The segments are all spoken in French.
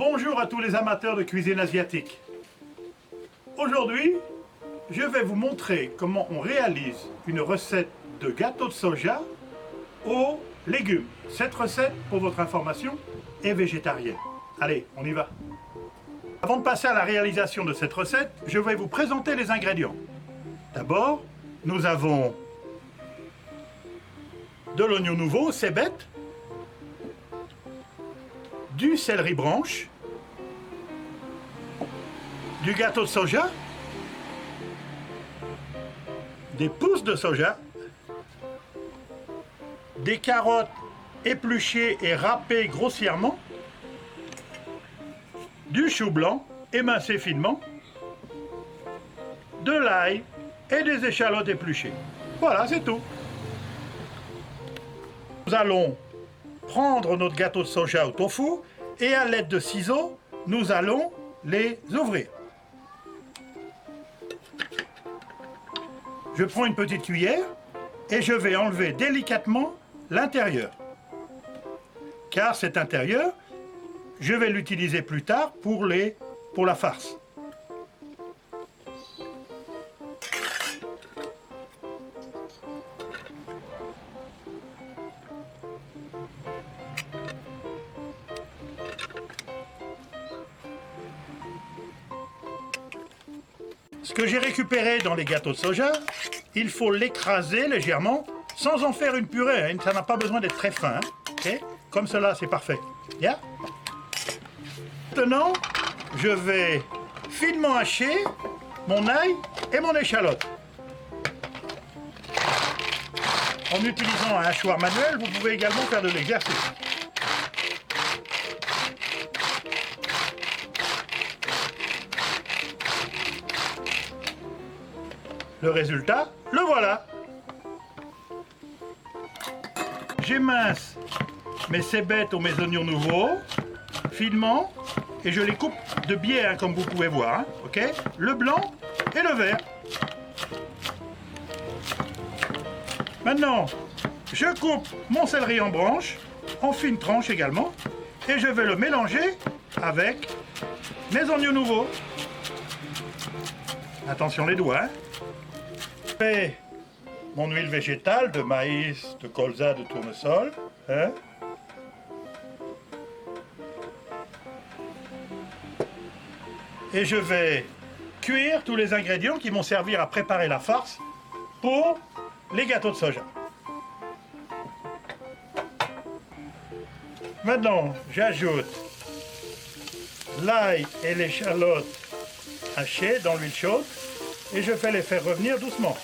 Bonjour à tous les amateurs de cuisine asiatique. Aujourd'hui, je vais vous montrer comment on réalise une recette de gâteau de soja aux légumes. Cette recette, pour votre information, est végétarienne. Allez, on y va. Avant de passer à la réalisation de cette recette, je vais vous présenter les ingrédients. D'abord, nous avons de l'oignon nouveau, c'est bête, du céleri branche, du gâteau de soja, des pousses de soja, des carottes épluchées et râpées grossièrement, du chou blanc émincé finement, de l'ail et des échalotes épluchées. Voilà, c'est tout. Nous allons prendre notre gâteau de soja au tofu et à l'aide de ciseaux, nous allons les ouvrir. Je prends une petite cuillère et je vais enlever délicatement l'intérieur. Car cet intérieur, je vais l'utiliser plus tard pour la farce. Ce que j'ai récupéré dans les gâteaux de soja, il faut l'écraser légèrement sans en faire une purée. Hein. Ça n'a pas besoin d'être très fin. Hein. Okay. Comme cela, c'est parfait. Yeah. Maintenant, je vais finement hacher mon ail et mon échalote. En utilisant un hachoir manuel, vous pouvez également faire de l'exercice. Le résultat, le voilà. J'émince mes cébettes ou mes oignons nouveaux, finement, et je les coupe de biais, hein, comme vous pouvez voir. Hein, okay. Le blanc et le vert. Maintenant, je coupe mon céleri en branches, en fines tranches également, et je vais le mélanger avec mes oignons nouveaux. Attention les doigts. Hein. Je mets mon huile végétale de maïs, de colza, de tournesol. Hein. Et je vais cuire tous les ingrédients qui vont servir à préparer la farce pour les gâteaux de soja. Maintenant, j'ajoute l'ail et l'échalote hachées dans l'huile chaude et je vais les faire revenir doucement.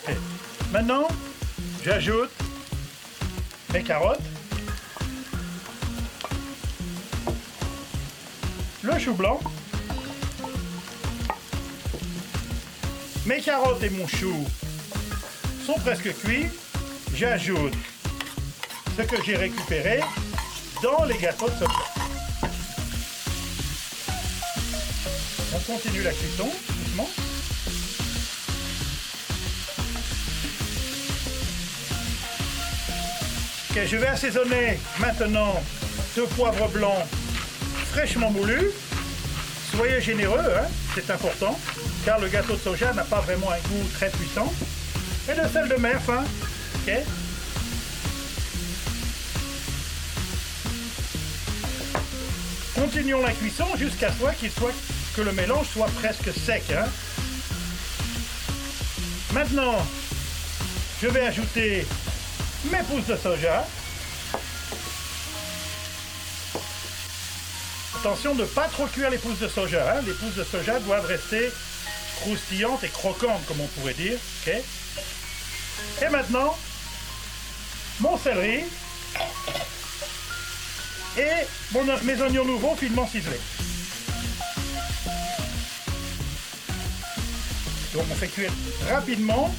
Et maintenant, j'ajoute mes carottes, le chou blanc, mes carottes et mon chou sont presque cuits. J'ajoute ce que j'ai récupéré dans les gâteaux de soja. On continue la cuisson doucement. Okay, je vais assaisonner maintenant de poivre blanc fraîchement moulu. Soyez généreux, hein, c'est important, car le gâteau de soja n'a pas vraiment un goût très puissant. Et de sel de mer fin. Okay. Continuons la cuisson jusqu'à ce que le mélange soit presque sec. Hein. Maintenant, je vais ajouter mes pousses de soja. Attention de ne pas trop cuire les pousses de soja. Hein. Les pousses de soja doivent rester croustillantes et croquantes, comme on pourrait dire. Okay. Et maintenant, mon céleri et mes oignons nouveaux finement ciselés. Donc on fait cuire rapidement,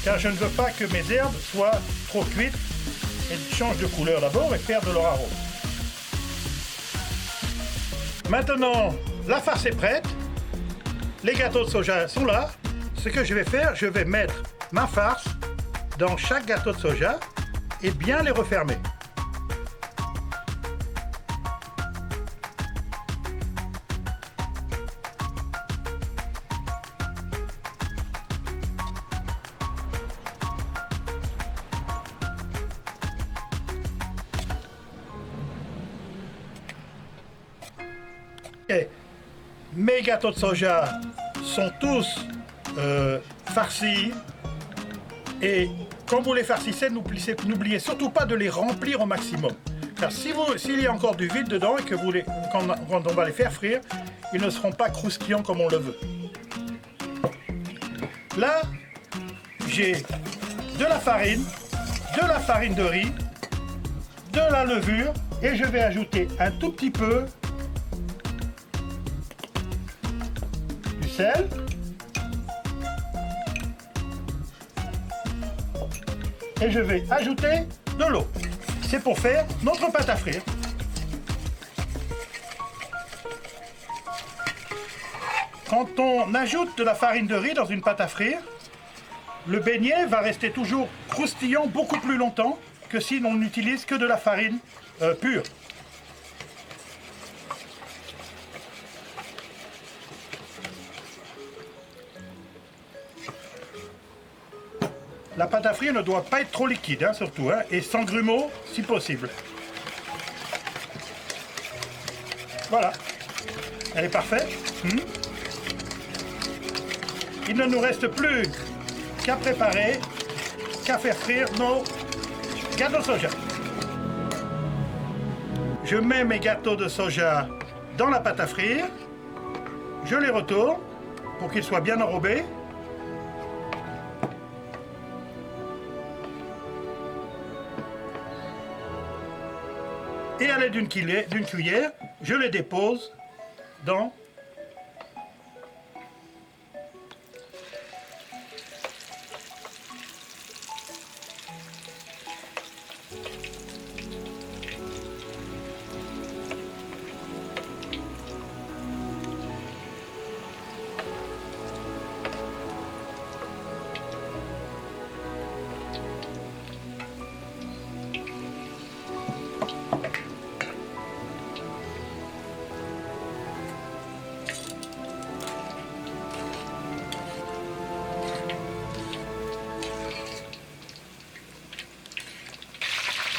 car je ne veux pas que mes herbes soient trop cuites et changent de couleur d'abord et perdent leur arôme. Maintenant, la farce est prête. Les gâteaux de soja sont là. Ce que je vais faire, je vais mettre ma farce dans chaque gâteau de soja et bien les refermer. Et mes gâteaux de soja sont tous farcis et quand vous les farcissez, n'oubliez surtout pas de les remplir au maximum. Car s'il y a encore du vide dedans et que quand on va les faire frire, ils ne seront pas croustillants comme on le veut. Là, j'ai de la farine de riz, de la levure et je vais ajouter un tout petit peu du sel. Et je vais ajouter de l'eau. C'est pour faire notre pâte à frire. Quand on ajoute de la farine de riz dans une pâte à frire, le beignet va rester toujours croustillant beaucoup plus longtemps que si l'on n'utilise que de la farine pure. La pâte à frire ne doit pas être trop liquide, hein, surtout, hein, et sans grumeaux si possible. Voilà, elle est parfaite. Il ne nous reste plus qu'à préparer, qu'à faire frire nos gâteaux de soja. Je mets mes gâteaux de soja dans la pâte à frire, je les retourne pour qu'ils soient bien enrobés. Et à l'aide d'une cuillère, je les dépose dans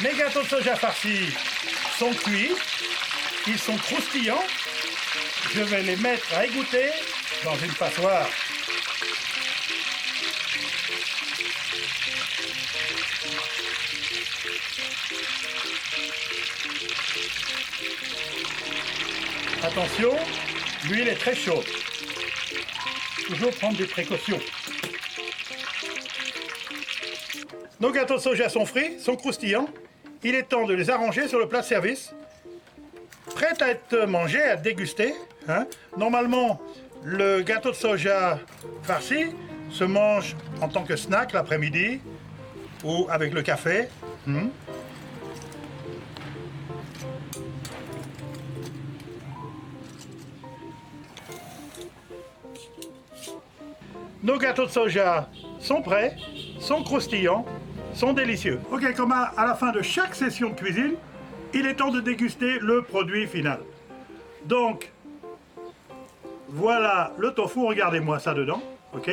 mes gâteaux de soja farcis sont cuits, ils sont croustillants. Je vais les mettre à égoutter dans une passoire. Attention, l'huile est très chaude. Toujours prendre des précautions. Nos gâteaux de soja sont frits, sont croustillants. Il est temps de les arranger sur le plat de service. Prêt à être mangé, à être dégusté. Hein. Normalement, le gâteau de soja farci se mange en tant que snack l'après-midi ou avec le café. Nos gâteaux de soja sont prêts, sont croustillants, sont délicieux. Ok, comme à la fin de chaque session de cuisine, il est temps de déguster le produit final. Donc, voilà le tofu, regardez-moi ça dedans, ok?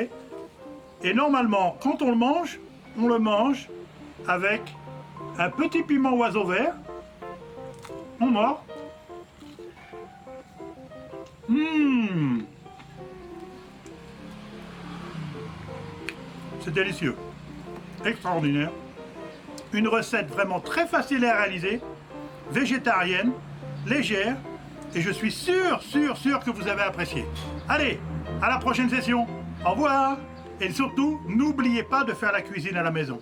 Et normalement, quand on le mange avec un petit piment oiseau vert. On mord. C'est délicieux. Extraordinaire. Une recette vraiment très facile à réaliser, végétarienne, légère, et je suis sûr que vous avez apprécié. Allez, à la prochaine session. Au revoir. Et surtout, n'oubliez pas de faire la cuisine à la maison.